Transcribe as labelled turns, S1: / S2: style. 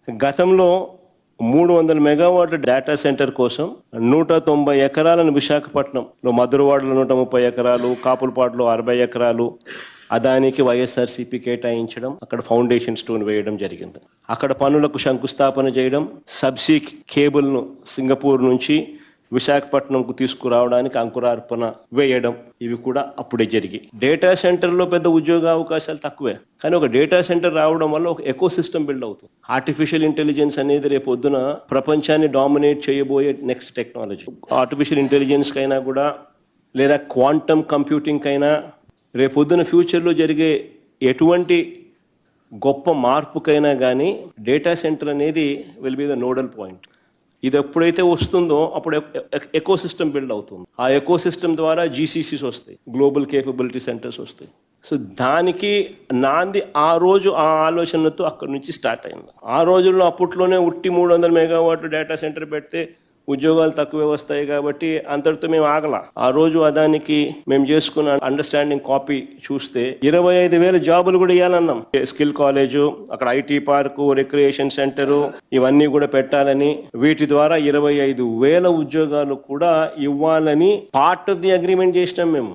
S1: గతంలో 300 మెగావాట్ల data centre కోసం 190 ఎకరాలను విశాఖపట్నంలో, మధురవాడలో 130 ఎకరాలు, కాపులపాడులో 60 ఎకరాలు అదానికి వైఎస్ఆర్సీపీ కేటాయించడం, అక్కడ ఫౌండేషన్ స్టోన్ వేయడం జరిగింది. అక్కడ పనులకు శంకుస్థాపన చేయడం, సబ్సీ కేబుల్ను సింగపూర్ నుంచి విశాఖపట్నంకు తీసుకురావడానికి అంకురార్పణ వేయడం, ఇవి కూడా అప్పుడే జరిగాయి. డేటా సెంటర్లో పెద్ద ఉద్యోగ అవకాశాలు తక్కువే, కానీ ఒక డేటా సెంటర్ రావడం వల్ల ఒక ఎకో సిస్టమ్ బిల్డ్ అవుతుంది. ఆర్టిఫిషియల్ ఇంటెలిజెన్స్ అనేది రేపు పొద్దున ప్రపంచాన్ని డామినేట్ చేయబోయే నెక్స్ట్ టెక్నాలజీ. ఆర్టిఫిషియల్ ఇంటెలిజెన్స్ కైనా కూడా, లేదా క్వాంటమ్ కంప్యూటింగ్ కైనా, రేపు పొద్దున ఫ్యూచర్లో జరిగే ఎటువంటి గొప్ప మార్పుకైనా కానీ డేటా సెంటర్ అనేది will be the nodal point. ఇది ఎప్పుడైతే వస్తుందో అప్పుడు ఎకో సిస్టమ్ బిల్డ్ అవుతుంది. ఆ ఎకో సిస్టమ్ ద్వారా జీసీసీస్ వస్తాయి, గ్లోబల్ కేపబిలిటీ సెంటర్స్ వస్తాయి. సో దానికి నాంది ఆ రోజు ఆ ఆలోచనతో అక్కడి నుంచి స్టార్ట్ అయింది. ఆ రోజుల్లో అప్పట్లోనే 300 మెగావాట్ డేటా సెంటర్ పెడితే ఉద్యోగాలు తక్కువే వస్తాయి కాబట్టి అంతటితో మేము ఆగల. ఆ రోజు అదానికి మేము చేసుకున్న అండర్స్టాండింగ్ కాపీ చూస్తే 25,000 జాబులు కూడా ఇవ్వాలన్నాం. స్కిల్ కాలేజు, అక్కడ ఐటీ పార్కు, రిక్రియేషన్ సెంటరు, ఇవన్నీ కూడా పెట్టాలని, వీటి ద్వారా 25,000 ఉద్యోగాలు కూడా ఇవ్వాలని పార్ట్ ఆఫ్ ది అగ్రిమెంట్ చేసినాం మేము.